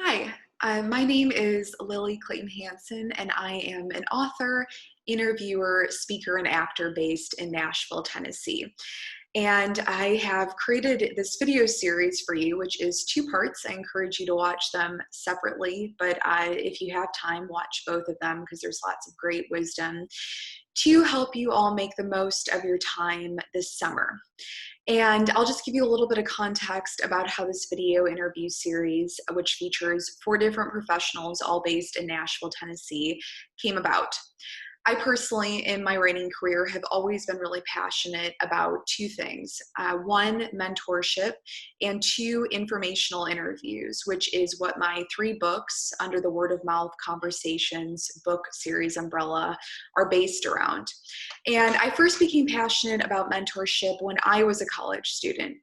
Hi, my name is Lily Clayton Hansen, and I am an author, interviewer, speaker, and actor based in Nashville, Tennessee. And I have created this video series for you, which is two parts. I encourage you to watch them separately, but if you have time, watch both of them because there's lots of great wisdom to help you all make the most of your time this summer. And I'll just give you a little bit of context about how this video interview series, which features four different professionals, all based in Nashville, Tennessee, came about. I personally, in my writing career, have always been really passionate about two things. One, mentorship, and two, informational interviews, which is what my three books under the Word of Mouth Conversations book series umbrella are based around. And I first became passionate about mentorship when I was a college student.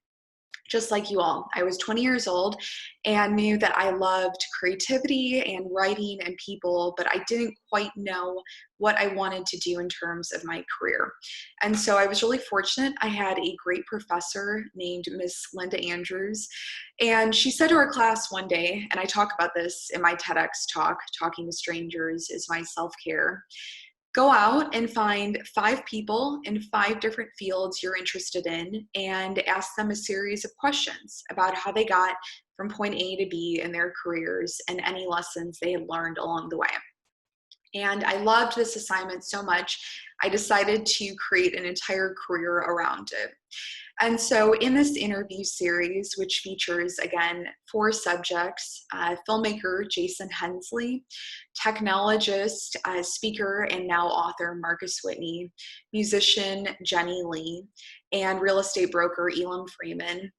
Just like you all, I was 20 years old and knew that I loved creativity and writing and people, but I didn't quite know what I wanted to do in terms of my career. And so I was really fortunate. I had a great professor named Miss Linda Andrews, and she said to our class one day, and I talk about this in my TEDx talk, Talking to Strangers is my self-care. Go out and find five people in five different fields you're interested in and ask them a series of questions about how they got from point A to B in their careers and any lessons they had learned along the way. And I loved this assignment so much, I decided to create an entire career around it. And so in this interview series, which features, again, four subjects, filmmaker Jason Hensley, technologist, speaker, and now author Marcus Whitney, musician Jenny Lee, and real estate broker Elam Freeman.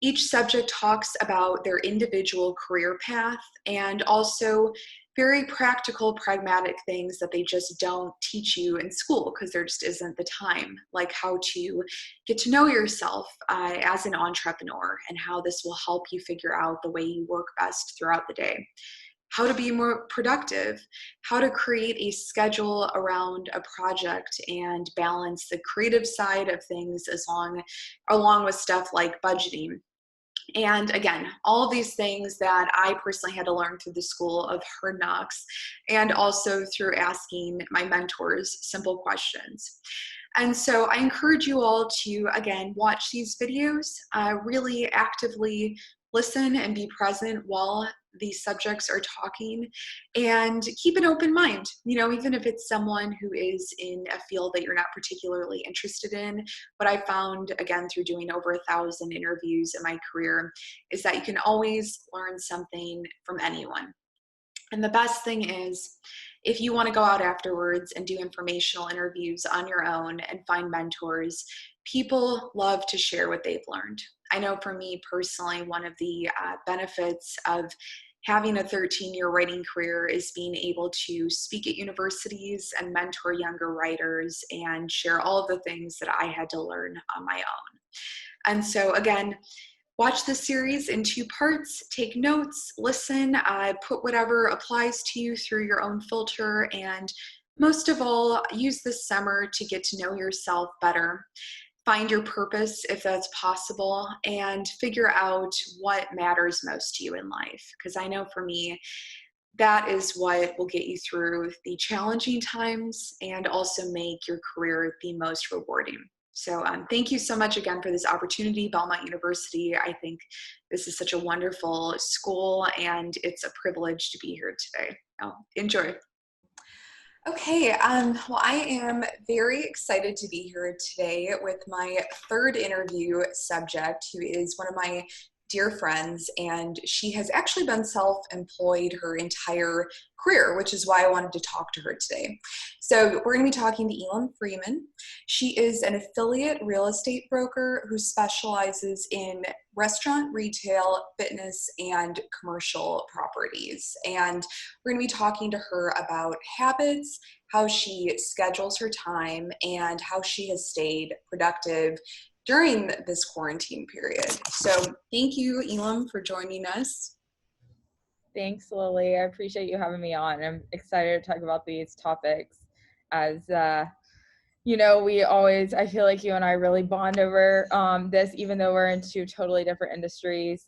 Each subject talks about their individual career path and also very practical, pragmatic things that they just don't teach you in school because there just isn't the time, like how to get to know yourself as an entrepreneur and how this will help you figure out the way you work best throughout the day, how to be more productive, how to create a schedule around a project and balance the creative side of things along with stuff like budgeting. And again, all of these things that I personally had to learn through the school of hard knocks and also through asking my mentors simple questions. And so I encourage you all to, again, watch these videos, really actively listen and be present while these subjects are talking, and keep an open mind. Even if it's someone who is in a field that you're not particularly interested in, what I found, again, through doing over 1,000 interviews in my career, is that you can always learn something from anyone. And the best thing is, if you want to go out afterwards and do informational interviews on your own and find mentors, people love to share what they've learned. I know for me personally, one of the benefits of having a 13-year writing career is being able to speak at universities and mentor younger writers and share all of the things that I had to learn on my own. And so again, watch this series in two parts, take notes, listen, put whatever applies to you through your own filter, and most of all, use this summer to get to know yourself better. Find your purpose if that's possible, and figure out what matters most to you in life. Because I know for me, that is what will get you through the challenging times and also make your career the most rewarding. So thank you so much again for this opportunity, Belmont University. I think this is such a wonderful school, and it's a privilege to be here today. Enjoy. Okay, well, I am very excited to be here today with my third interview subject, who is one of my dear friends, and she has actually been self-employed her entire career, which is why I wanted to talk to her today. So we're going to be talking to Elam Freeman. She is an affiliate real estate broker who specializes in restaurant, retail, fitness, and commercial properties. And we're going to be talking to her about habits, how she schedules her time, and how she has stayed productive during this quarantine period. So thank you, Elam, for joining us. Thanks, Lily. I appreciate you having me on. I'm excited to talk about these topics. As I feel like you and I really bond over this, even though we're in two totally different industries.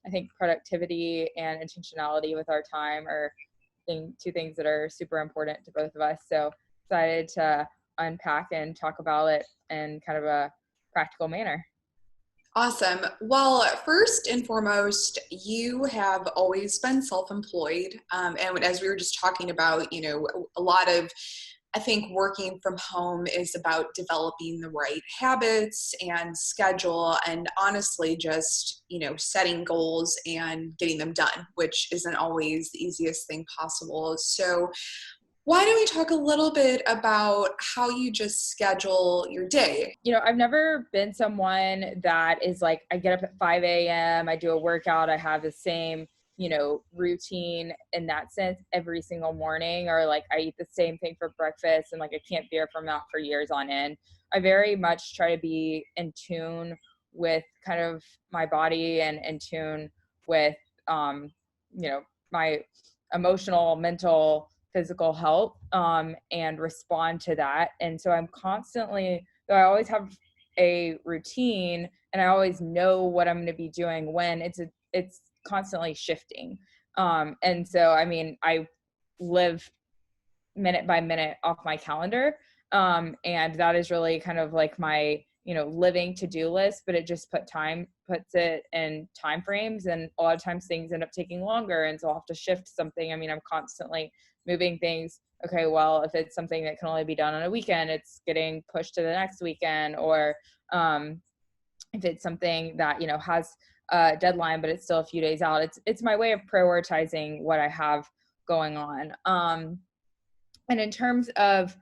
I think productivity and intentionality with our time are two things that are super important to both of us. So excited to unpack and talk about it in kind of a practical manner. Awesome. Well, first and foremost, you have always been self-employed. And as we were just talking about, a lot of, I think working from home is about developing the right habits and schedule, and honestly, just, setting goals and getting them done, which isn't always the easiest thing possible. So why don't we talk a little bit about how you just schedule your day? I've never been someone that is like, I get up at 5 a.m., I do a workout, I have the same, routine in that sense every single morning, or like I eat the same thing for breakfast and like I can't veer from that for years on end. I very much try to be in tune with kind of my body and in tune with, my emotional, mental, physical health, and respond to that. And so I'm constantly, though I always have a routine and I always know what I'm going to be doing when, it's constantly shifting. And so, I mean, I live minute by minute off my calendar. And that is really kind of like my, living to-do list, but it just puts it in time frames. And a lot of times things end up taking longer. And so I'll have to shift something. I mean, I'm constantly moving things. Okay, well, if it's something that can only be done on a weekend, it's getting pushed to the next weekend. Or if it's something that, has a deadline, but it's still a few days out, it's my way of prioritizing what I have going on. And in terms of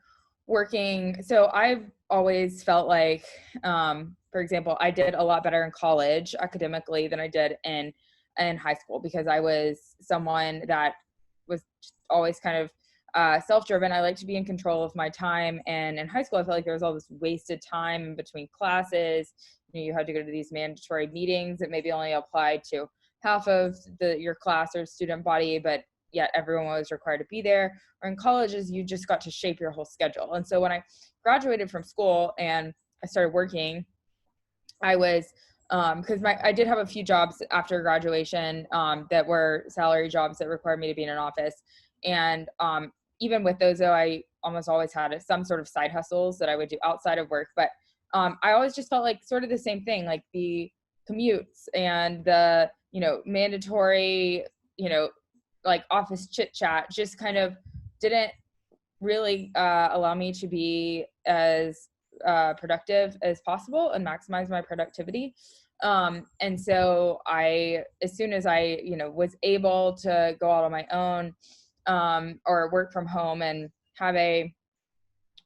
working, so I've always felt like, for example, I did a lot better in college academically than I did in high school, because I was someone that was always kind of self-driven. I like to be in control of my time. And in high school, I felt like there was all this wasted time in between classes. You had to go to these mandatory meetings that maybe only applied to half of your class or student body, but yet everyone was required to be there. Or in colleges, you just got to shape your whole schedule. And so when I graduated from school and I started working, I was, because I did have a few jobs after graduation that were salary jobs that required me to be in an office. And even with those, though, I almost always had some sort of side hustles that I would do outside of work. But I always just felt like sort of the same thing, like the commutes and the, mandatory, like office chit chat just kind of didn't really allow me to be as productive as possible and maximize my productivity. And so as soon as I, was able to go out on my own, or work from home and have a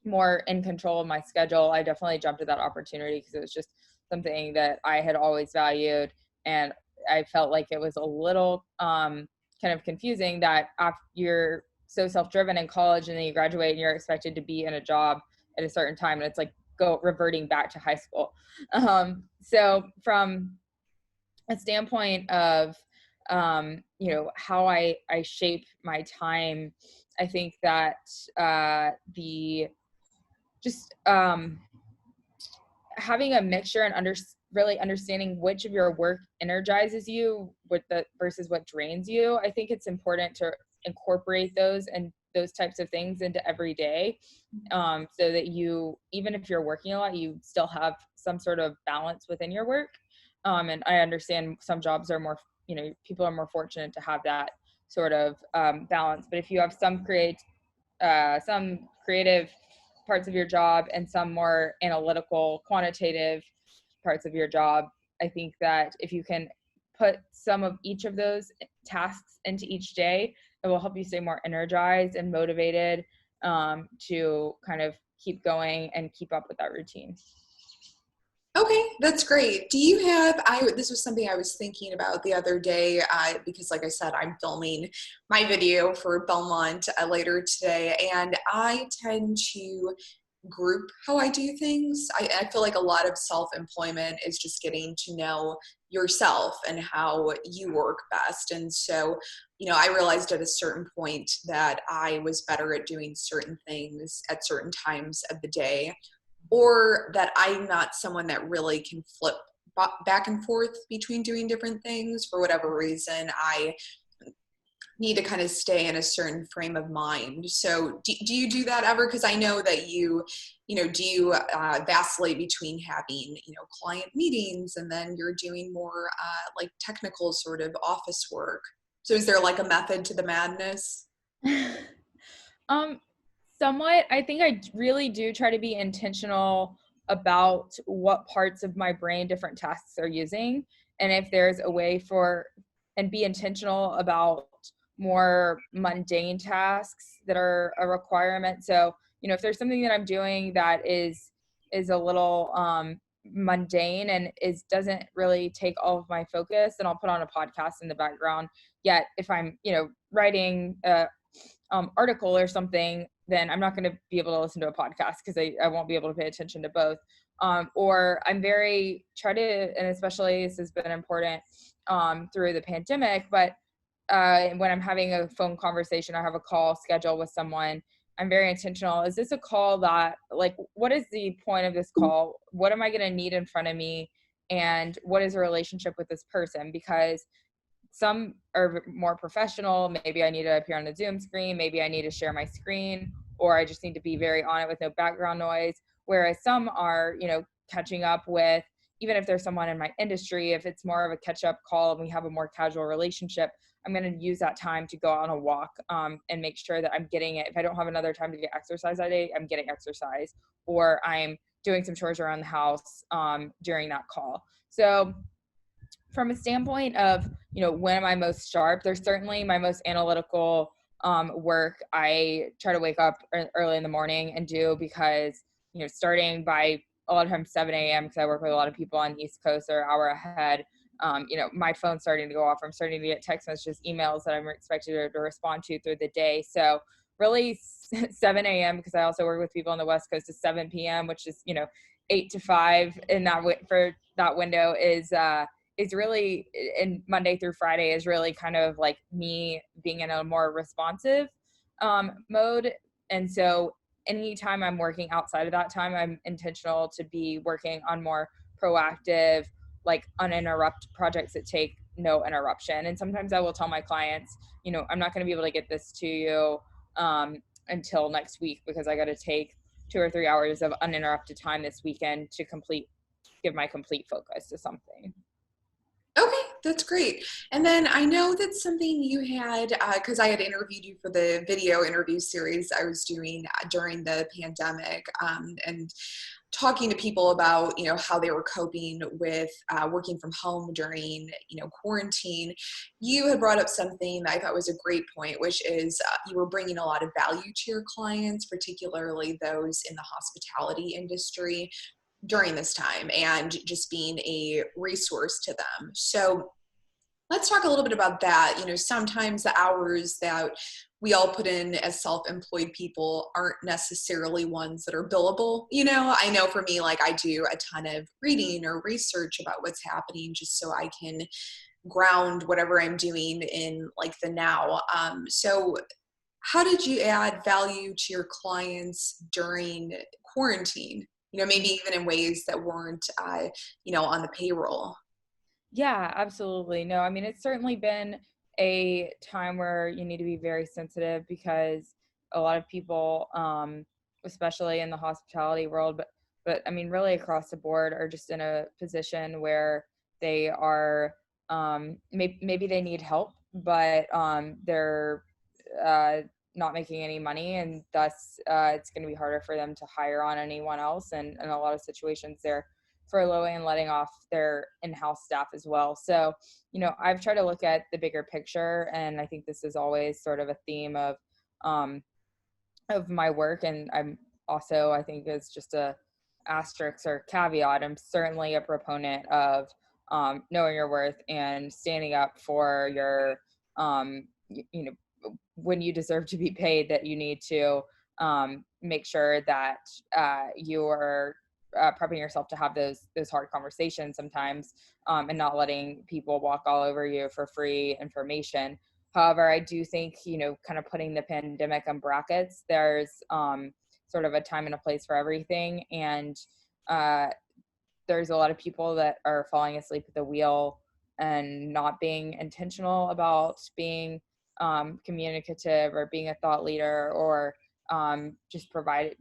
more in control of my schedule, I definitely jumped at that opportunity, because it was just something that I had always valued. And I felt like it was a little kind of confusing that after you're so self-driven in college and then you graduate and you're expected to be in a job at a certain time, and it's like reverting back to high school. So from a standpoint of how I shape my time, I think that the just having a mixture and really understanding which of your work energizes you versus what drains you. I think it's important to incorporate those and those types of things into every day, so that even if you're working a lot, you still have some sort of balance within your work. And I understand some jobs are more, people are more fortunate to have that sort of balance. But if you have some creative parts of your job and some more analytical, quantitative parts of your job, I think that if you can put some of each of those tasks into each day, it will help you stay more energized and motivated to kind of keep going and keep up with that routine. Okay, that's great. Do you have, this was something I was thinking about the other day, because like I said, I'm filming my video for Belmont later today, and I tend to group how I do things. I feel like a lot of self-employment is just getting to know yourself and how you work best. And so, I realized at a certain point that I was better at doing certain things at certain times of the day, or that I'm not someone that really can flip back and forth between doing different things. For whatever reason, I need to kind of stay in a certain frame of mind. So do you do that ever? Because I know that do vacillate between having, client meetings, and then you're doing more like technical sort of office work. So is there like a method to the madness? Um, Somewhat. I think I really do try to be intentional about what parts of my brain different tasks are using. And if there's a way and be intentional about more mundane tasks that are a requirement. So, if there's something that I'm doing that is a little mundane and doesn't really take all of my focus, then I'll put on a podcast in the background. Yet if I'm, writing article or something, then I'm not going to be able to listen to a podcast because I won't be able to pay attention to both. Or I'm and especially this has been important through the pandemic, but when I'm having a phone conversation, I have a call scheduled with someone, I'm very intentional. Is this a call that, like, what is the point of this call? What am I going to need in front of me? And what is a relationship with this person? Because some are more professional. Maybe I need to appear on the Zoom screen. Maybe I need to share my screen, or I just need to be very on it with no background noise. Whereas some are, catching up with, even if there's someone in my industry, if it's more of a catch up call and we have a more casual relationship, I'm going to use that time to go on a walk and make sure that I'm getting it. If I don't have another time to get exercise that day, I'm getting exercise, or I'm doing some chores around the house during that call. So from a standpoint of, when am I most sharp, there's certainly my most analytical work I try to wake up early in the morning and do, because, starting by a lot of times 7 a.m. because I work with a lot of people on the East Coast, or an hour ahead. My phone's starting to go off. I'm starting to get text messages, emails that I'm expected to respond to through the day. So really 7 a.m. because I also work with people on the West Coast to 7 p.m., which is, 8 to 5 in that for that window is really, and Monday through Friday is really kind of like me being in a more responsive mode. And so anytime I'm working outside of that time, I'm intentional to be working on more proactive, like uninterrupted projects that take no interruption. And sometimes I will tell my clients, I'm not going to be able to get this to you until next week, because I got to take 2 or 3 hours of uninterrupted time this weekend to give my complete focus to something. Okay, that's great. And then I know that's something you had, because I had interviewed you for the video interview series I was doing during the pandemic, and talking to people about, how they were coping with working from home during, quarantine. You had brought up something that I thought was a great point, which is you were bringing a lot of value to your clients, particularly those in the hospitality industry, during this time, and just being a resource to them. So let's talk a little bit about that. Sometimes the hours that we all put in as self-employed people aren't necessarily ones that are billable. I know for me, like, I do a ton of reading or research about what's happening just so I can ground whatever I'm doing in like the now. So how did you add value to your clients during quarantine? Maybe even in ways that weren't, on the payroll. Yeah, absolutely. No, I mean, it's certainly been a time where you need to be very sensitive, because a lot of people, especially in the hospitality world, but I mean, really across the board, are just in a position where they are, maybe they need help, but they're not making any money, and thus it's going to be harder for them to hire on anyone else. And in a lot of situations, they're furloughing and letting off their in-house staff as well. So, I've tried to look at the bigger picture, and I think this is always sort of a theme of my work. And I'm also, I think, is just a asterisk or caveat, I'm certainly a proponent of knowing your worth and standing up for your, when you deserve to be paid, that you need to make sure that you are prepping yourself to have those hard conversations sometimes, and not letting people walk all over you for free information. However, I do think, kind of putting the pandemic in brackets, there's sort of a time and a place for everything. And there's a lot of people that are falling asleep at the wheel and not being intentional about being communicative or being a thought leader, or just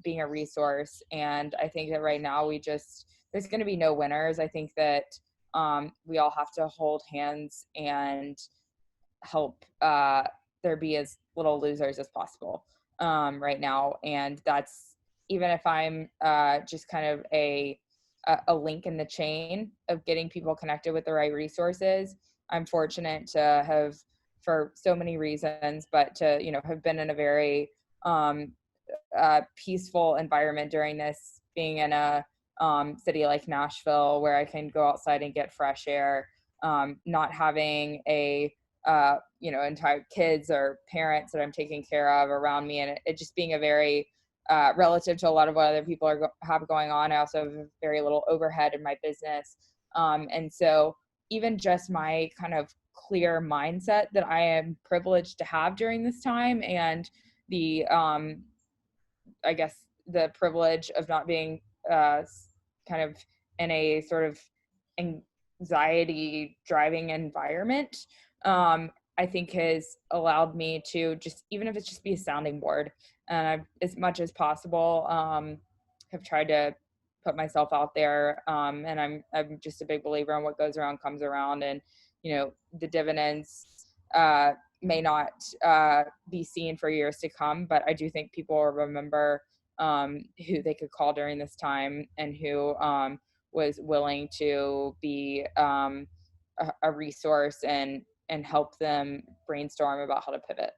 being a resource. And I think that right now there's going to be no winners. I think that we all have to hold hands and help there be as little losers as possible right now. And that's, even if I'm just kind of a link in the chain of getting people connected with the right resources. I'm fortunate to have, for so many reasons, but to, have been in a very peaceful environment during this, being in a city like Nashville, where I can go outside and get fresh air, not having a entire kids or parents that I'm taking care of around me, and it just being a very relative to a lot of what other people have going on. I also have very little overhead in my business, and so even just my kind of clear mindset that I am privileged to have during this time, and the I guess the privilege of not being kind of in a sort of anxiety driving environment, I think has allowed me to just, even if it's just be a sounding board, and I've, as much as possible, have tried to put myself out there, and I'm just a big believer in what goes around comes around, and the dividends may not be seen for years to come, but I do think people will remember who they could call during this time, and who was willing to be a resource and help them brainstorm about how to pivot.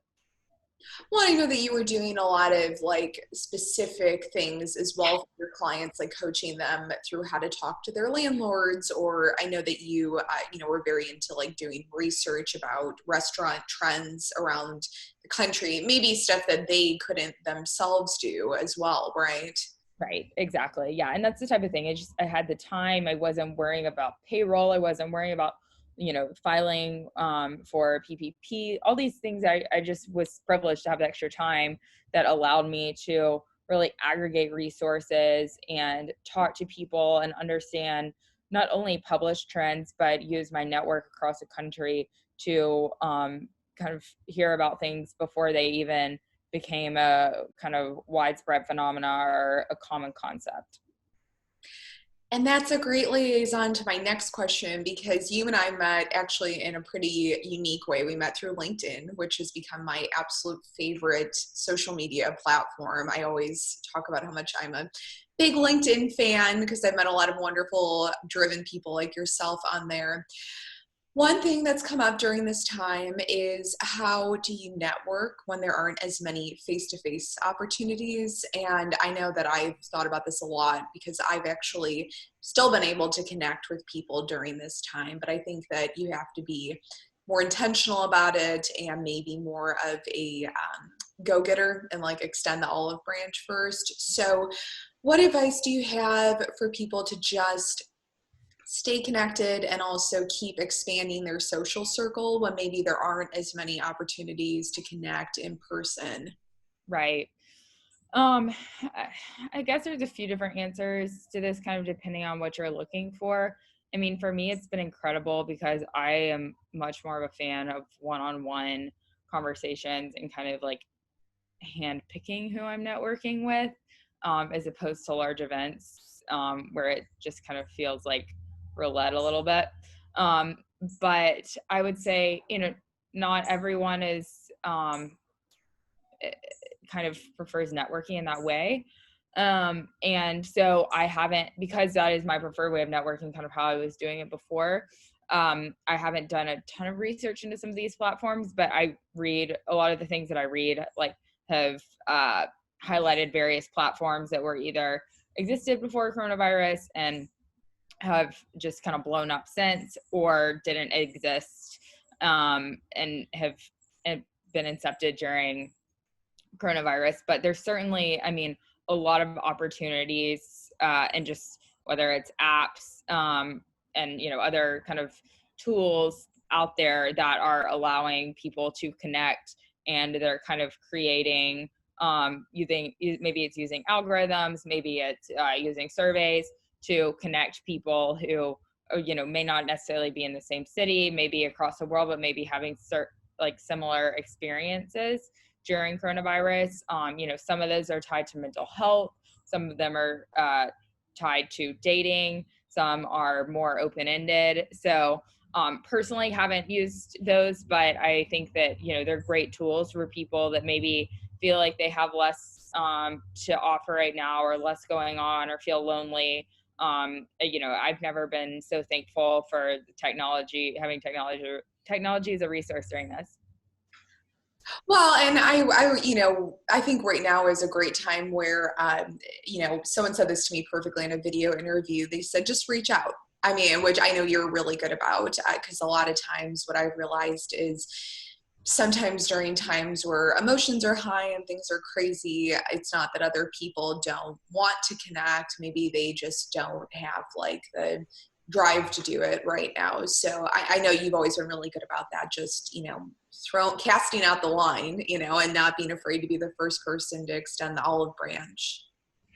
Well, I know that you were doing a lot of like specific things as well for your clients, like coaching them through how to talk to their landlords. Or I know that you, were very into like doing research about restaurant trends around the country, maybe stuff that they couldn't themselves do as well, right? Right, exactly. Yeah, and that's the type of thing. I had the time. I wasn't worrying about payroll. I wasn't worrying about, filing for PPP. All these things. I just was privileged to have the extra time that allowed me to really aggregate resources and talk to people and understand not only published trends, but use my network across the country to kind of hear about things before they even became a kind of widespread phenomena or a common concept. And that's a great liaison to my next question, because you and I met actually in a pretty unique way. We met through LinkedIn, which has become my absolute favorite social media platform. I always talk about how much I'm a big LinkedIn fan because I've met a lot of wonderful, driven people like yourself on there. One thing that's come up during this time is, how do you network when there aren't as many face-to-face opportunities? And I know that I've thought about this a lot because I've actually still been able to connect with people during this time, but I think that you have to be more intentional about it and maybe more of a go-getter and like extend the olive branch first. So what advice do you have for people to just stay connected and also keep expanding their social circle when maybe there aren't as many opportunities to connect in person? Right. Um, I guess there's a few different answers to this, kind of depending on what you're looking for. I mean, for me, it's been incredible because I am much more of a fan of one-on-one conversations and kind of like hand picking who I'm networking with, as opposed to large events, where it just kind of feels like roulette a little bit. Um, but I would say, not everyone is kind of prefers networking in that way. And so I haven't, because that is my preferred way of networking, kind of how I was doing it before. I haven't done a ton of research into some of these platforms, but I read a lot of the things that I read, like have highlighted various platforms that were either existed before coronavirus and have just kind of blown up since, or didn't exist, and have been incepted during coronavirus. But there's certainly, I mean, a lot of opportunities, and just whether it's apps, and other kind of tools out there that are allowing people to connect, and they're kind of creating, using, maybe it's using algorithms, maybe it's using surveys to connect people who, you know, may not necessarily be in the same city, maybe across the world, but maybe having like similar experiences during coronavirus. You know, some of those are tied to mental health. Some of them are tied to dating. Some are more open-ended. So personally haven't used those, but I think that, you know, they're great tools for people that maybe feel like they have less to offer right now, or less going on, or feel lonely. You know, I've never been so thankful for technology, having technology as a resource during this. Well, and you know, I think right now is a great time where, you know, someone said this to me perfectly in a video interview. They said, just reach out. I mean, which I know you're really good about, because a lot of times what I've realized is sometimes during times where emotions are high and things are crazy, it's not that other people don't want to connect. Maybe they just don't have like the drive to do it right now. So I know you've always been really good about that. Just, you know, casting out the line, you know, and not being afraid to be the first person to extend the olive branch.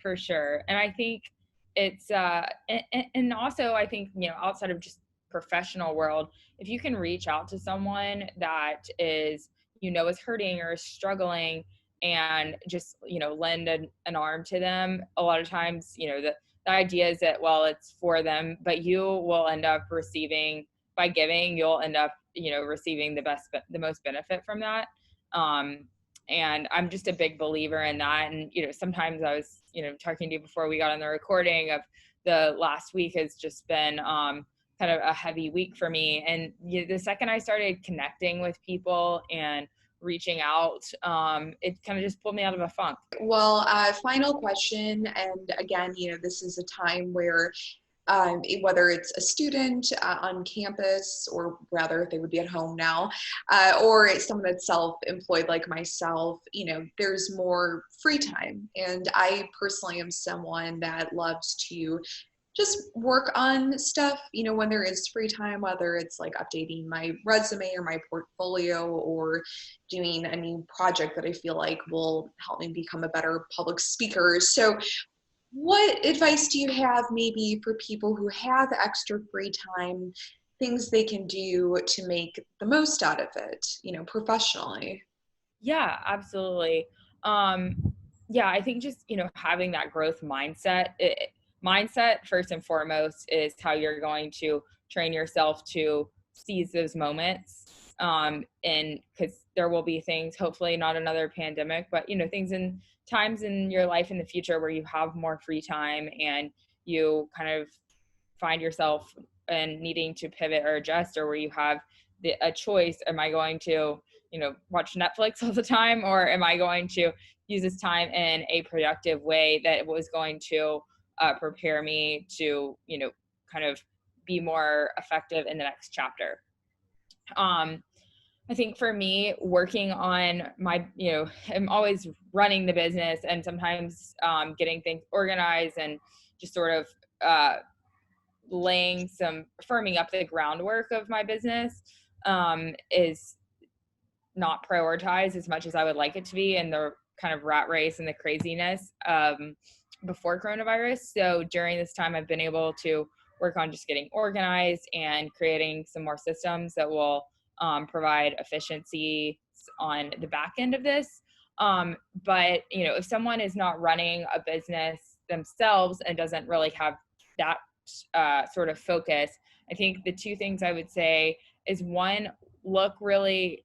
For sure. And I think it's and also I think, you know, outside of just professional world, if you can reach out to someone that is, you know, is hurting or is struggling, and just, you know, lend an arm to them, a lot of times, you know, the idea is that, well, it's for them, but you will end up receiving, by giving, you'll end up, you know, receiving the most benefit from that. And I'm just a big believer in that. And, you know, sometimes I was, you know, talking to you before we got on the recording of the last week has just been kind of a heavy week for me. And you know, the second I started connecting with people and reaching out, it kind of just pulled me out of a funk. Well, final question. And again, you know, this is a time where whether it's a student on campus, or rather if they would be at home now, or it's someone that's self-employed like myself, you know, there's more free time. And I personally am someone that loves to just work on stuff, you know, when there is free time, whether it's like updating my resume or my portfolio, or doing a new project that I feel like will help me become a better public speaker. So what advice do you have maybe for people who have extra free time, things they can do to make the most out of it, you know, professionally? Yeah, absolutely. Um, yeah, I think just, you know, having that growth mindset, mindset first and foremost is how you're going to train yourself to seize those moments. And because there will be things, hopefully not another pandemic, but, you know, things in times in your life in the future where you have more free time and you kind of find yourself and needing to pivot or adjust, or where you have a choice. Am I going to, you know, watch Netflix all the time, or am I going to use this time in a productive way that was going to prepare me to, you know, kind of be more effective in the next chapter? I think for me, working on my, you know, I'm always running the business, and sometimes getting things organized and just sort of firming up the groundwork of my business is not prioritized as much as I would like it to be in the kind of rat race and the craziness before coronavirus. So during this time, I've been able to work on just getting organized and creating some more systems that will provide efficiency on the back end of this. But, you know, if someone is not running a business themselves and doesn't really have that sort of focus, I think the two things I would say is, one, look really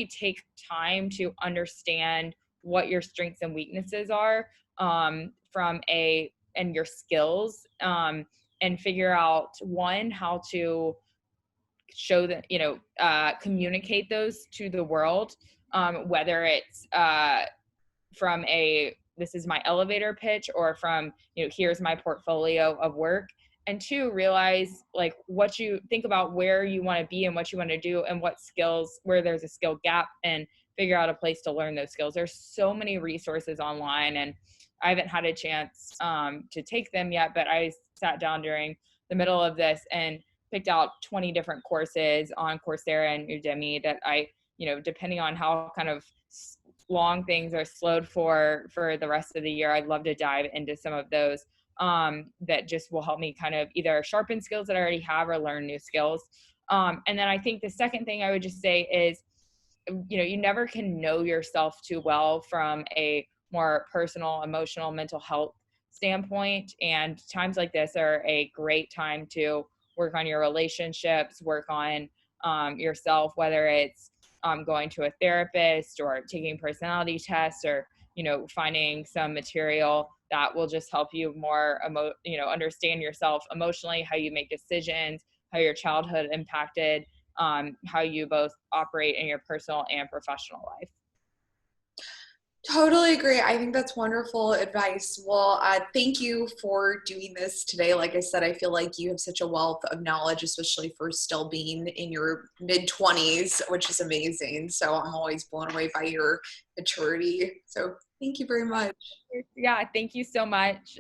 take time to understand what your strengths and weaknesses are and your skills, and figure out, one, how to show that, you know, communicate those to the world, whether it's from this is my elevator pitch, or from, you know, here's my portfolio of work. And two, realize like what you think about where you want to be and what you want to do, and what skills, where there's a skill gap, and figure out a place to learn those skills. There's so many resources online, and I haven't had a chance to take them yet, but I sat down during the middle of this and picked out 20 different courses on Coursera and Udemy that I, you know, depending on how kind of long things are slowed for the rest of the year, I'd love to dive into some of those. that just will help me kind of either sharpen skills that I already have or learn new skills. And then I think the second thing I would just say is, you never can know yourself too well from a more personal, emotional, mental health standpoint. And times like this are a great time to work on your relationships, work on yourself, whether it's going to a therapist or taking personality tests, or finding some material that will just help you more understand yourself emotionally, how you make decisions, how your childhood impacted how you both operate in your personal and professional life. Totally agree. I think that's wonderful advice. Well, thank you for doing this today. Like I said, I feel like you have such a wealth of knowledge, especially for still being in your mid-20s, which is amazing. So I'm always blown away by your maturity. So thank you very much. Yeah, thank you so much.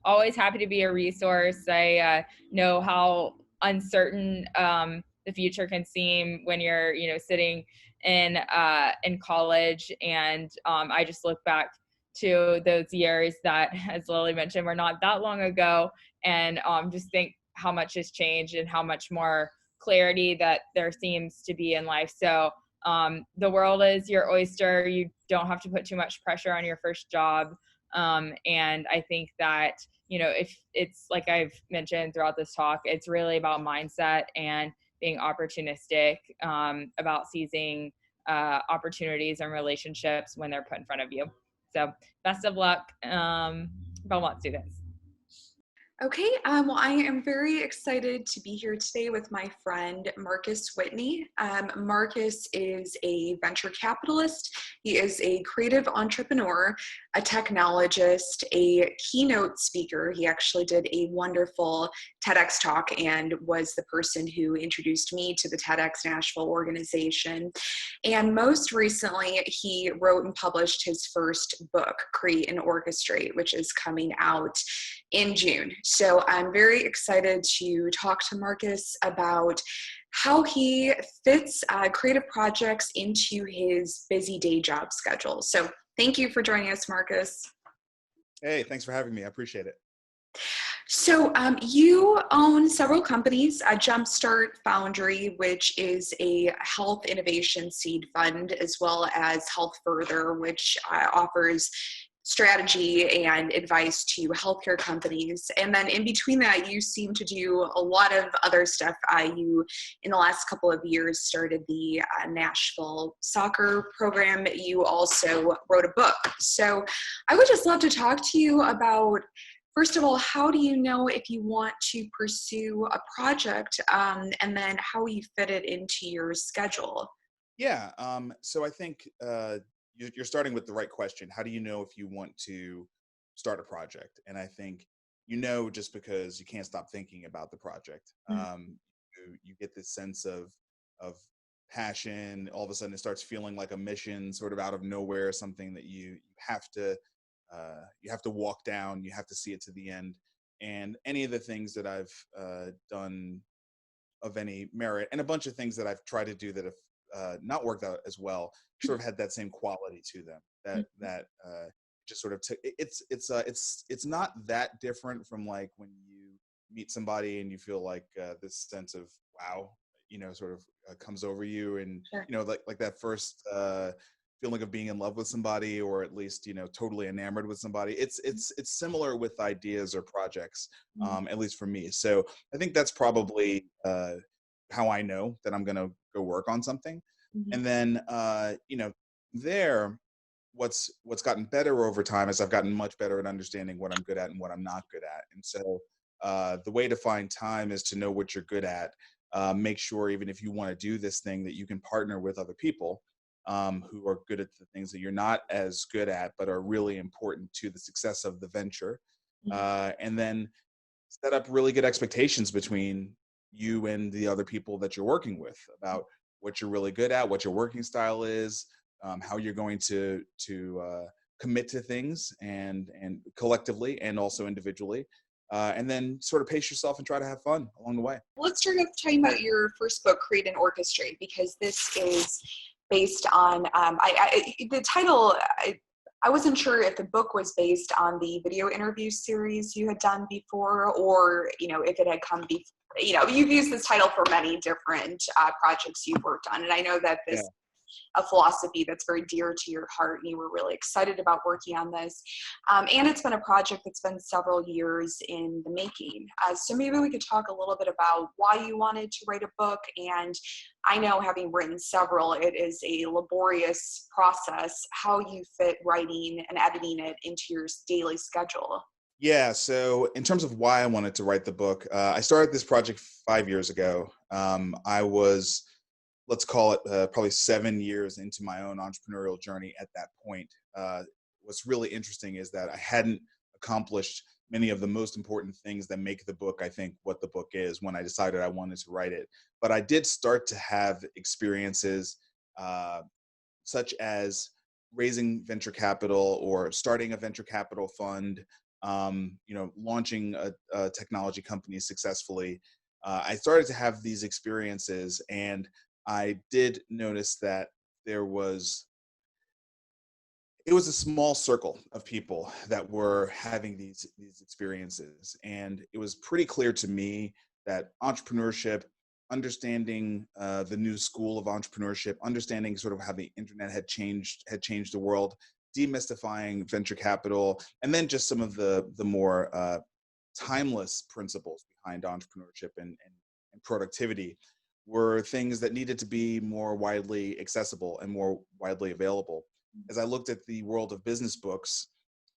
Always happy to be a resource. I know how uncertain the future can seem when you're, sitting in college, and I just look back to those years that, as Lily mentioned, were not that long ago, and just think how much has changed and how much more clarity that there seems to be in life. So the world is your oyster. You don't have to put too much pressure on your first job. And I think that, if it's like I've mentioned throughout this talk, it's really about mindset and being opportunistic, about seizing opportunities and relationships when they're put in front of you. So best of luck, Belmont students. Okay, well, I am very excited to be here today with my friend Marcus Whitney. Marcus is a venture capitalist. He is a creative entrepreneur, a technologist, a keynote speaker. He actually did a wonderful TEDx talk and was the person who introduced me to the TEDx Nashville organization. And most recently, he wrote and published his first book, Create and Orchestrate, which is coming out in June. So I'm very excited to talk to Marcus about how he fits creative projects into his busy day job schedule. So thank you for joining us, Marcus. Hey, thanks for having me. I appreciate it. So you own several companies, Jumpstart Foundry, which is a health innovation seed fund, as well as Health Further, which offers strategy and advice to healthcare companies. And then in between that, you seem to do a lot of other stuff. You, in the last couple of years, started the Nashville soccer program. You also wrote a book. So I would just love to talk to you about, first of all, how do you know if you want to pursue a project, and then how you fit it into your schedule? Yeah. So I think you're starting with the right question. How do you know if you want to start a project? And I think just because you can't stop thinking about the project. You get this sense of passion. All of a sudden, it starts feeling like a mission, sort of out of nowhere, something that you have to walk down. You have to see it to the end. And any of the things that I've done of any merit, and a bunch of things that I've tried to do that have not worked out as well, sort of had that same quality to them. That just sort of took. It's not that different from like when you meet somebody and you feel like this sense of wow, sort of comes over you, and Sure. like that first feeling of being in love with somebody, or at least totally enamored with somebody. It's similar with ideas or projects, at least for me. So I think that's probably how I know that I'm gonna go work on something. And then there, what's gotten better over time is I've gotten much better at understanding what I'm good at and what I'm not good at. And so the way to find time is to know what you're good at. Make sure, even if you want to do this thing, that you can partner with other people who are good at the things that you're not as good at, but are really important to the success of the venture. And then set up really good expectations between you and the other people that you're working with about what you're really good at, what your working style is, how you're going to commit to things, and collectively and also individually, and then sort of pace yourself and try to have fun along the way. Let's start off talking about your first book, Create and Orchestrate, because this is based on the title. I wasn't sure if the book was based on the video interview series you had done before, or, if it had come before. You've used this title for many different projects you've worked on, and I know that this Yeah. is a philosophy that's very dear to your heart, and you were really excited about working on this. And it's been a project that's been several years in the making. So maybe we could talk a little bit about why you wanted to write a book. And I know, having written several, it is a laborious process, how you fit writing and editing it into your daily schedule. Yeah. So in terms of why I wanted to write the book, I started this project 5 years ago. I was, let's call it probably 7 years into my own entrepreneurial journey at that point. What's really interesting is that I hadn't accomplished many of the most important things that make the book, I think, what the book is, when I decided I wanted to write it. But I did start to have experiences uh, such as raising venture capital or starting a venture capital fund, launching a technology company successfully. I started to have these experiences, and I did notice that there was it was a small circle of people that were having these experiences, and it was pretty clear to me that entrepreneurship, understanding the new school of entrepreneurship, understanding sort of how the internet had changed the world, demystifying venture capital, and then just some of the more timeless principles behind entrepreneurship and productivity were things that needed to be more widely accessible and more widely available. As I looked at the world of business books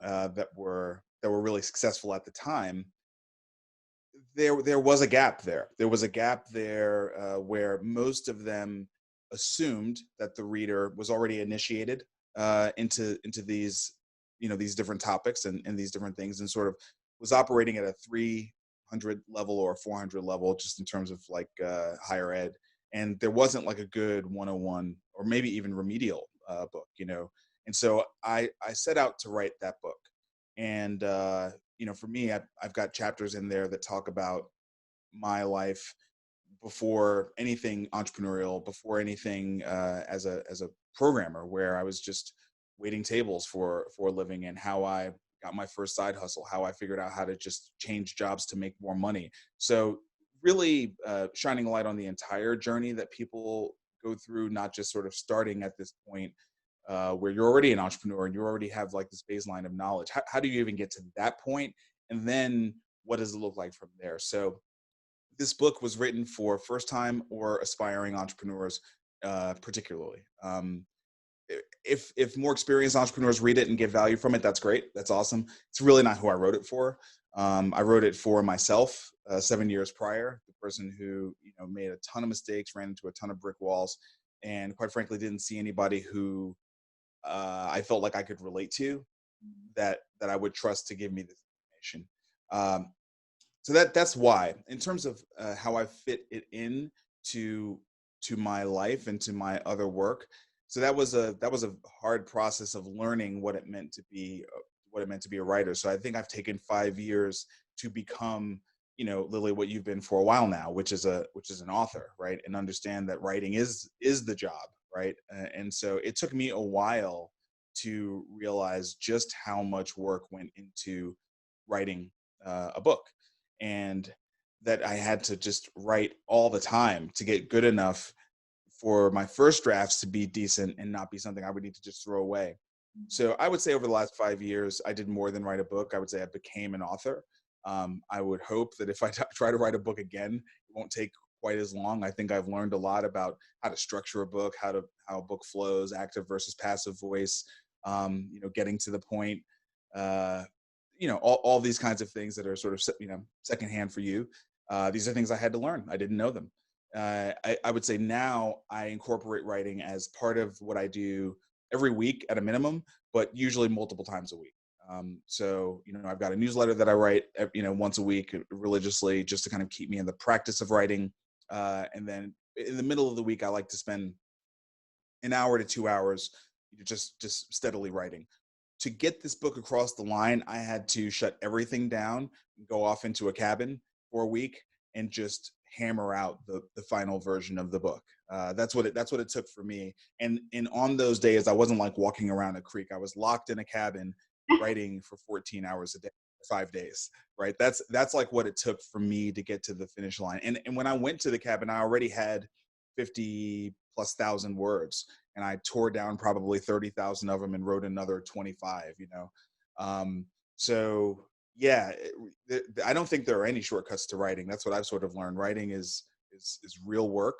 that were really successful at the time, there was a gap there. There was a gap there where most of them assumed that the reader was already initiated into these different topics and these different things, and sort of was operating at a 300 level or a 400 level, just in terms of like higher ed. And there wasn't like a good 101 or maybe even remedial book. And so I set out to write that book. And for me, I've got chapters in there that talk about my life before anything entrepreneurial, before anything as a programmer, where I was just waiting tables for a living, and how I got my first side hustle, how I figured out how to just change jobs to make more money. So really shining a light on the entire journey that people go through, not just sort of starting at this point where you're already an entrepreneur and you already have like this baseline of knowledge. How do you even get to that point? And then what does it look like from there? So this book was written for first-time or aspiring entrepreneurs, particularly. If more experienced entrepreneurs read it and get value from it, that's great. That's awesome. It's really not who I wrote it for. I wrote it for myself 7 years prior, the person who made a ton of mistakes, ran into a ton of brick walls, and quite frankly didn't see anybody who I felt like I could relate to, that I would trust to give me this information. So that's why. In terms of how I fit it in to my life and to my other work, so that was a hard process of learning what it meant to be a writer. So I think I've taken 5 years to become, Lily, what you've been for a while now, which is an author, right? And understand that writing is the job, right? And so it took me a while to realize just how much work went into writing a book, and that I had to just write all the time to get good enough for my first drafts to be decent and not be something I would need to just throw away. So I would say over the last 5 years, I did more than write a book. I would say I became an author. I would hope that if I try to write a book again, it won't take quite as long. I think I've learned a lot about how to structure a book, how a book flows, active versus passive voice, getting to the point, all these kinds of things that are sort of, secondhand for you. These are things I had to learn. I didn't know them. I would say now I incorporate writing as part of what I do every week at a minimum, but usually multiple times a week. So, I've got a newsletter that I write, once a week religiously, just to kind of keep me in the practice of writing. And then in the middle of the week, I like to spend an hour to 2 hours just steadily writing. To get this book across the line, I had to shut everything down, go off into a cabin for a week, and just hammer out the final version of the book. That's what it took for me. And on those days, I wasn't like walking around a creek. I was locked in a cabin writing for 14 hours a day, 5 days, right? That's like what it took for me to get to the finish line. And when I went to the cabin, I already had 50,000+ words, and I tore down probably 30,000 of them and wrote another 25, so yeah, I don't think there are any shortcuts to writing. That's what I've sort of learned. Writing is real work.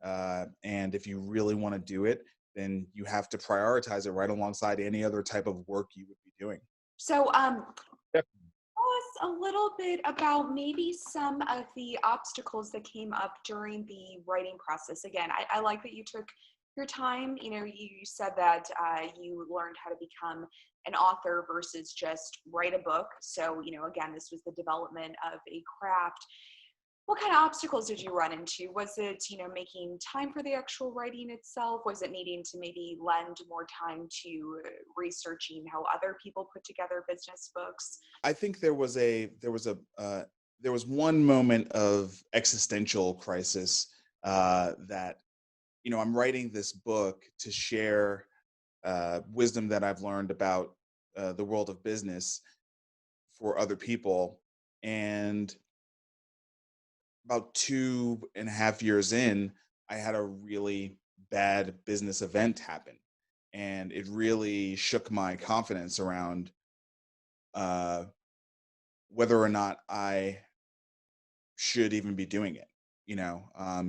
And if you really want to do it, then you have to prioritize it right alongside any other type of work you would be doing. So, Yep. tell us a little bit about maybe some of the obstacles that came up during the writing process. Again, I like that you took your time. You said that you learned how to become an author versus just write a book. So, again, this was the development of a craft. What kind of obstacles did you run into? Was it, making time for the actual writing itself? Was it needing to maybe lend more time to researching how other people put together business books? I think there was one moment of existential crisis that, I'm writing this book to share wisdom that I've learned about the world of business for other people. And about 2.5 years in, I had a really bad business event happen. And it really shook my confidence around whether or not I should even be doing it.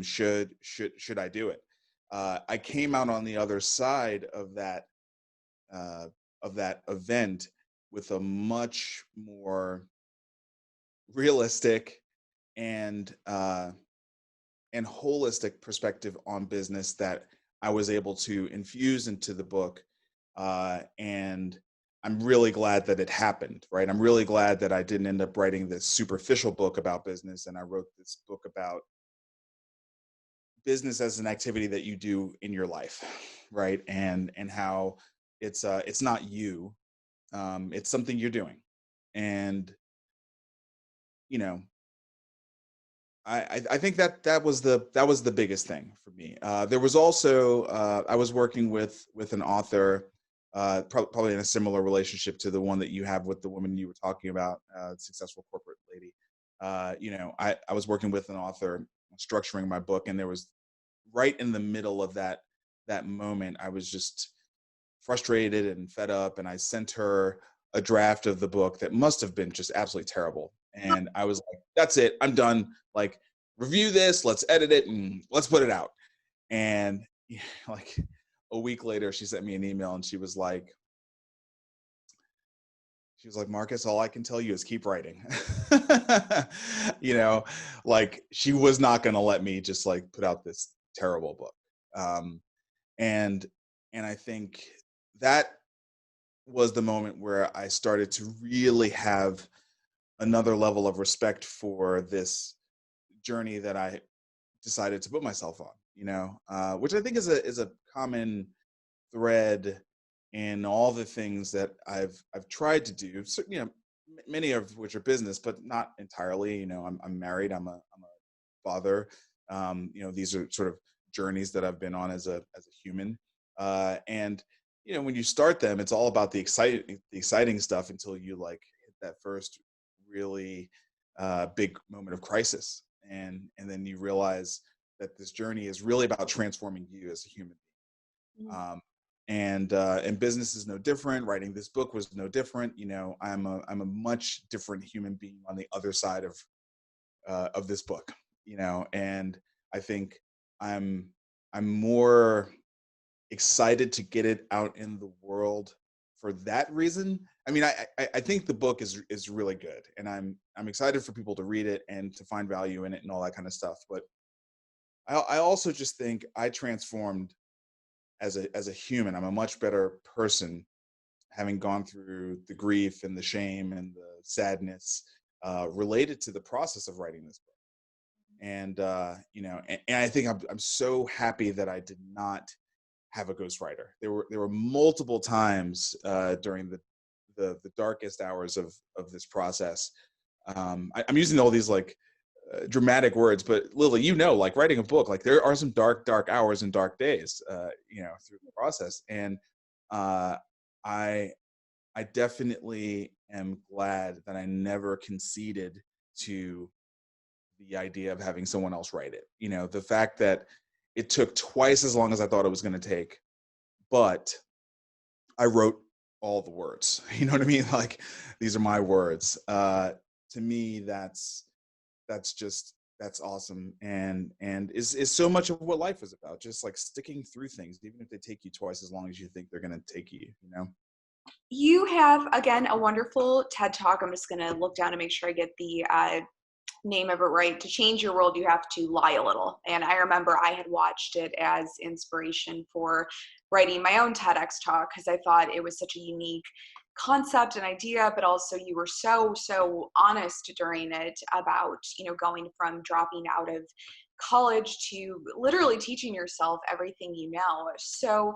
Should I do it? I came out on the other side of that event with a much more realistic and holistic perspective on business that I was able to infuse into the book. And I'm really glad that it happened, right? I'm really glad that I didn't end up writing this superficial book about business, and I wrote this book about business as an activity that you do in your life, right? And how it's not you, it's something you're doing. And I think that was the biggest thing for me. There was also I was working with an author, probably in a similar relationship to the one that you have with the woman you were talking about, successful corporate lady. I was working with an author structuring my book, and there was right in the middle of that moment, I was just frustrated and fed up, and I sent her a draft of the book that must have been just absolutely terrible. And I was like, that's it, I'm done. Like, review this, let's edit it, and let's put it out. And like a week later, she sent me an email, and she was like, Marcus, all I can tell you is keep writing. Like, she was not going to let me just like put out this terrible book. And I think that was the moment where I started to really have another level of respect for this journey that I decided to put myself on, which I think is a common thread in all the things that I've tried to do. So, many of which are business, but not entirely. I'm married. I'm a father. These are sort of journeys that I've been on as a human. And when you start them, it's all about the exciting stuff until you like hit that first really big moment of crisis, and then you realize that this journey is really about transforming you as a human being. Mm-hmm. And business is no different. Writing this book was no different. I'm a much different human being on the other side of this book. And I think I'm more excited to get it out in the world for that reason. I mean, I think the book is really good, and I'm excited for people to read it and to find value in it and all that kind of stuff. But I also just think I transformed as a human. I'm a much better person, having gone through the grief and the shame and the sadness related to the process of writing this book. And and I think I'm so happy that I did not have a ghostwriter. There were multiple times during the darkest hours of this process. I'm using all these like dramatic words, but Lily, like writing a book, like there are some dark hours and dark days, through the process. And I definitely am glad that I never conceded to the idea of having someone else write it. The fact that it took twice as long as I thought it was going to take, but I wrote all the words. You know what I mean? Like, these are my words. To me, that's awesome, and is so much of what life is about. Just like sticking through things, even if they take you twice as long as you think they're going to take you. You have, again, a wonderful TED Talk. I'm just going to look down and make sure I get the name of it right. To change your world, you have to lie a little. And I remember I had watched it as inspiration for writing my own TEDx talk, because I thought it was such a unique concept and idea, but also you were so honest during it about, going from dropping out of college to literally teaching yourself everything you know. So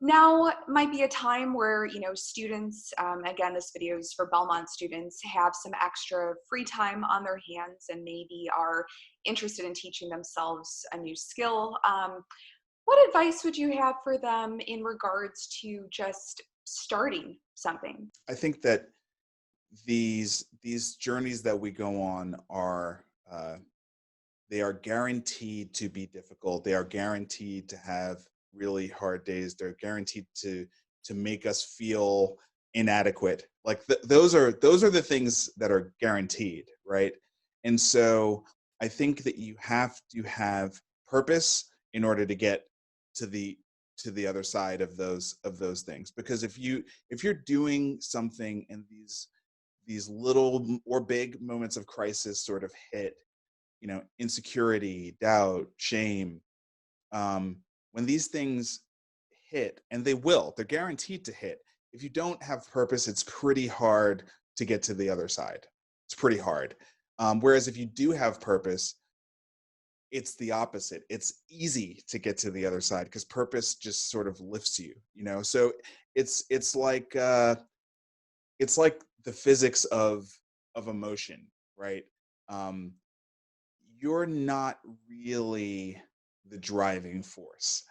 now might be a time where, students, again, this video is for Belmont students, have some extra free time on their hands and maybe are interested in teaching themselves a new skill. What advice would you have for them in regards to just starting something? I think that these journeys that we go on are they are guaranteed to be difficult. They are guaranteed to have really hard days. They're guaranteed to make us feel inadequate. Like those are the things that are guaranteed, right? And so I think that you have to have purpose in order to get to the other side of those things. Because if you're doing something and these little or big moments of crisis sort of hit, insecurity, doubt, shame, when these things hit, and they're guaranteed to hit, if you don't have purpose, it's pretty hard to get to the other side. It's pretty hard. Whereas if you do have purpose, it's the opposite. It's easy to get to the other side because purpose just sort of lifts you, So it's like the physics of emotion, right? You're not really the driving force,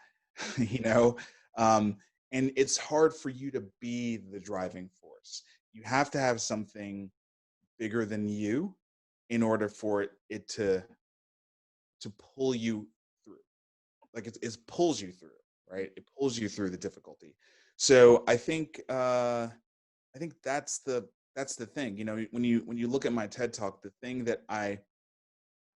and it's hard for you to be the driving force. You have to have something bigger than you in order for it to pull you through. Like it pulls you through, right? It pulls you through the difficulty. So I think that's the thing. When you look at my TED Talk, the thing that I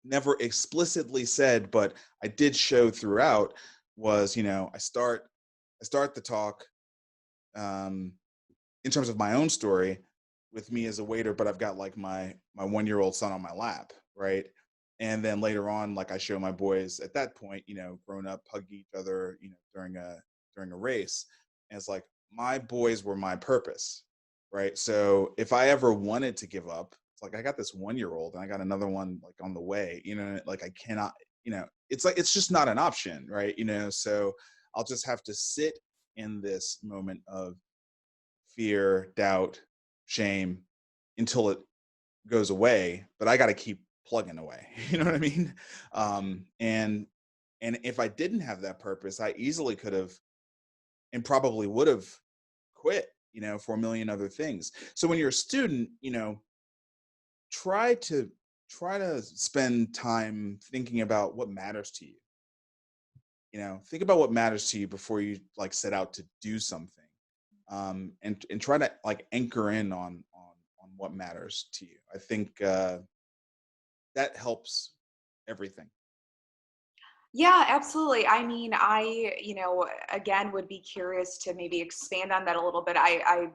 never explicitly said, but I did show throughout, was, I start the talk in terms of my own story with me as a waiter, but I've got like my 1-year-old son on my lap, right? And then later on, like I show my boys at that point, grown up, hug each other, during a race. And it's like, my boys were my purpose, right? So if I ever wanted to give up, it's like, I got this 1-year-old and I got another one like on the way, like I cannot, it's like, it's just not an option, right? So I'll just have to sit in this moment of fear, doubt, shame until it goes away, but I got to keep plugging away. You know what I mean? And if I didn't have that purpose, I easily could have and probably would have quit, for a million other things. So when you're a student, try to spend time thinking about what matters to you. Think about what matters to you before you like set out to do something, and try to like anchor in on what matters to you. I think that helps everything. Yeah, absolutely. I mean, again, would be curious to maybe expand on that a little bit.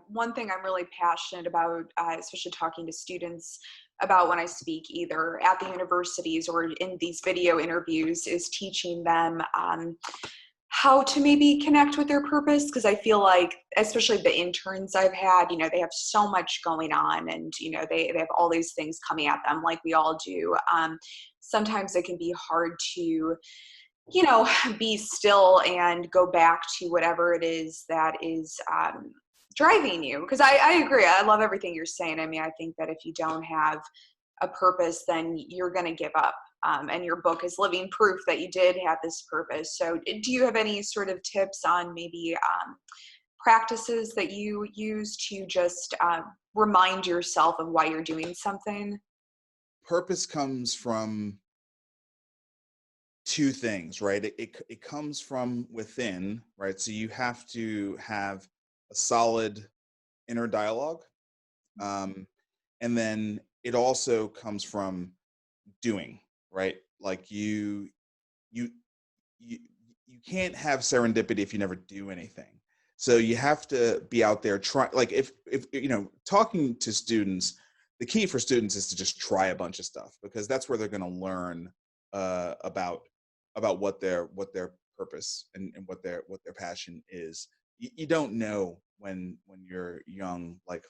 One thing I'm really passionate about, especially talking to students about when I speak either at the universities or in these video interviews, is teaching them how to maybe connect with their purpose. Because I feel like, especially the interns I've had, they have so much going on, and, they have all these things coming at them like we all do. Sometimes it can be hard to, be still and go back to whatever it is that is driving you. Because I agree. I love everything you're saying. I mean, I think that if you don't have a purpose, then you're going to give up. And your book is living proof that you did have this purpose. So do you have any sort of tips on maybe practices that you use to just remind yourself of why you're doing something? Purpose comes from two things, right? It comes from within, right? So you have to have a solid inner dialogue. And then it also comes from doing, right? Like you you you can't have serendipity if you never do anything. So you have to be out there trying. Like if talking to students, the key for students is to just try a bunch of stuff, because that's where they're going to learn about what their purpose and what their passion is. You don't know when you're young, like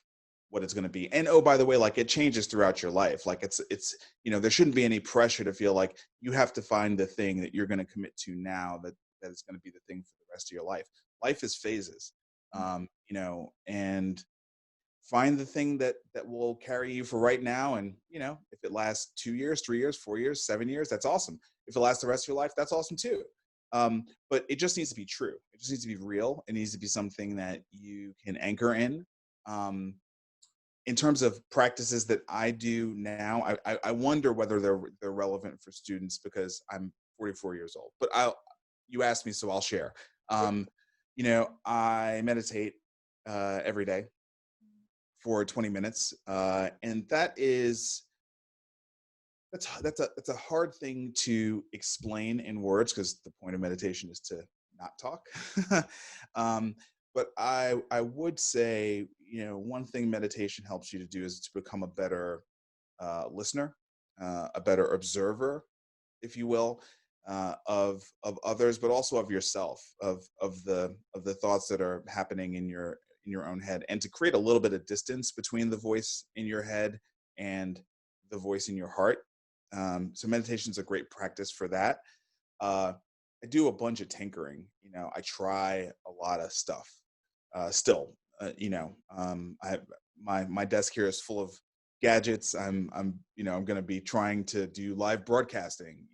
what it's going to be. And oh, by the way, like it changes throughout your life. Like it's there shouldn't be any pressure to feel like you have to find the thing that you're going to commit to now, that is going to be the thing for the rest of your life. Life is phases. And find the thing that will carry you for right now. And if it lasts 2 years, 3 years, 4 years, 7 years, that's awesome. If it lasts the rest of your life, that's awesome too. But it just needs to be true. It just needs to be real. It needs to be something that you can anchor in. In terms of practices that I do now, I wonder whether they're relevant for students, because I'm 44 years old. But you asked me, so I'll share. I meditate every day for 20 minutes, and that's a hard thing to explain in words, because the point of meditation is to not talk. But I would say, one thing meditation helps you to do is to become a better listener, a better observer, if you will, of others, but also of yourself, of the thoughts that are happening in your own head, and to create a little bit of distance between the voice in your head and the voice in your heart. So meditation is a great practice for that. I do a bunch of tinkering. I try a lot of stuff. Still, my desk here is full of gadgets. I'm going to be trying to do live broadcasting,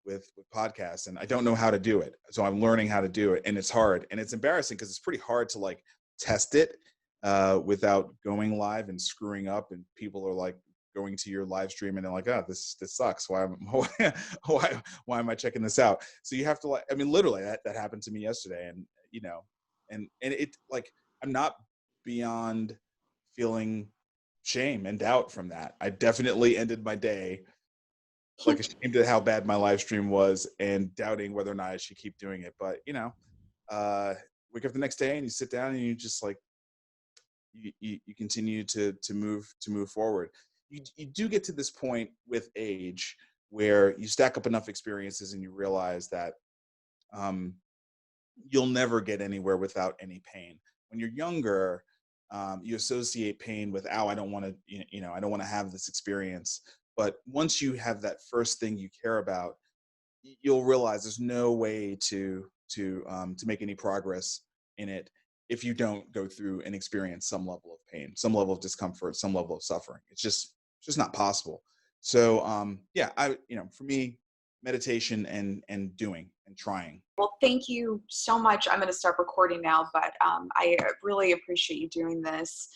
with podcasts, and I don't know how to do it. So I'm learning how to do it, and it's hard, and it's embarrassing, because it's pretty hard to like test it without going live and screwing up, and people are like going to your live stream and they're like, oh, this sucks. Why am I checking this out? So you have to, like, literally that happened to me yesterday, and and it, like, I'm not beyond feeling shame and doubt from that. I definitely ended my day like ashamed at how bad my live stream was and doubting whether or not I should keep doing it. But wake up the next day and you sit down and you just like you continue to move forward. You do get to this point with age where you stack up enough experiences and you realize that you'll never get anywhere without any pain. When you're younger, you associate pain with, I don't want to, I don't want to have this experience. But once you have that first thing you care about, you'll realize there's no way to make any progress in it if you don't go through and experience some level of pain, some level of discomfort, some level of suffering. It's just not possible. So for me, meditation and doing and trying. Well, thank you so much. I'm going to stop recording now, but I really appreciate you doing this.